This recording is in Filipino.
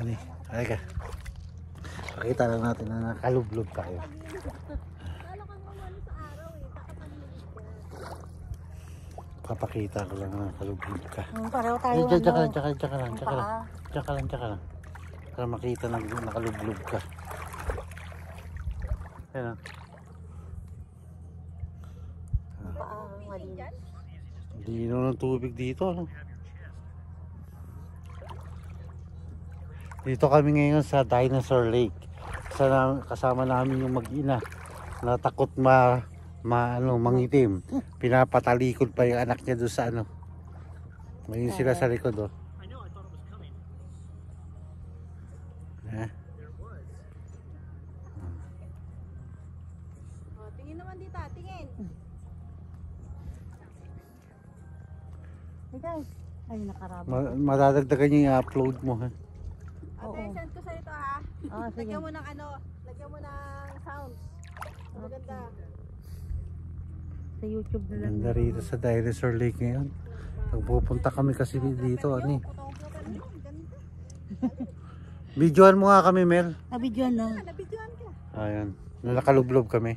Ani, halika. Pakita lang natin na nakalublob tayo. Papakita ko lang na nakalublob ka. Pareho tayo. Tsaka lang. Para makita na nakalublob ka. Ayan. Dino ng tubig dito, no? Dito kami ngayon sa Dinosaur Lake. Kasama namin yung mag-ina na takot mangitim. Pinapatalikod pa yung anak niya doon sa ano. Ngayon sila sa likod, oh. Tingin naman dito, tingin. Ay, nakarami. Madadagdagan niya yung upload mo, ha? Ate, send ko sa'yo ito, ha? Lagyan mo ng lagyan mo ng sounds. Maganda. Sa YouTube na lang. Ganda rito sa Dinosaur Lake ngayon. Pupunta kami kasi dito, ano eh. Videoan mo nga kami, Mel. Nabidyoan na. Ayan, nakalublob kami.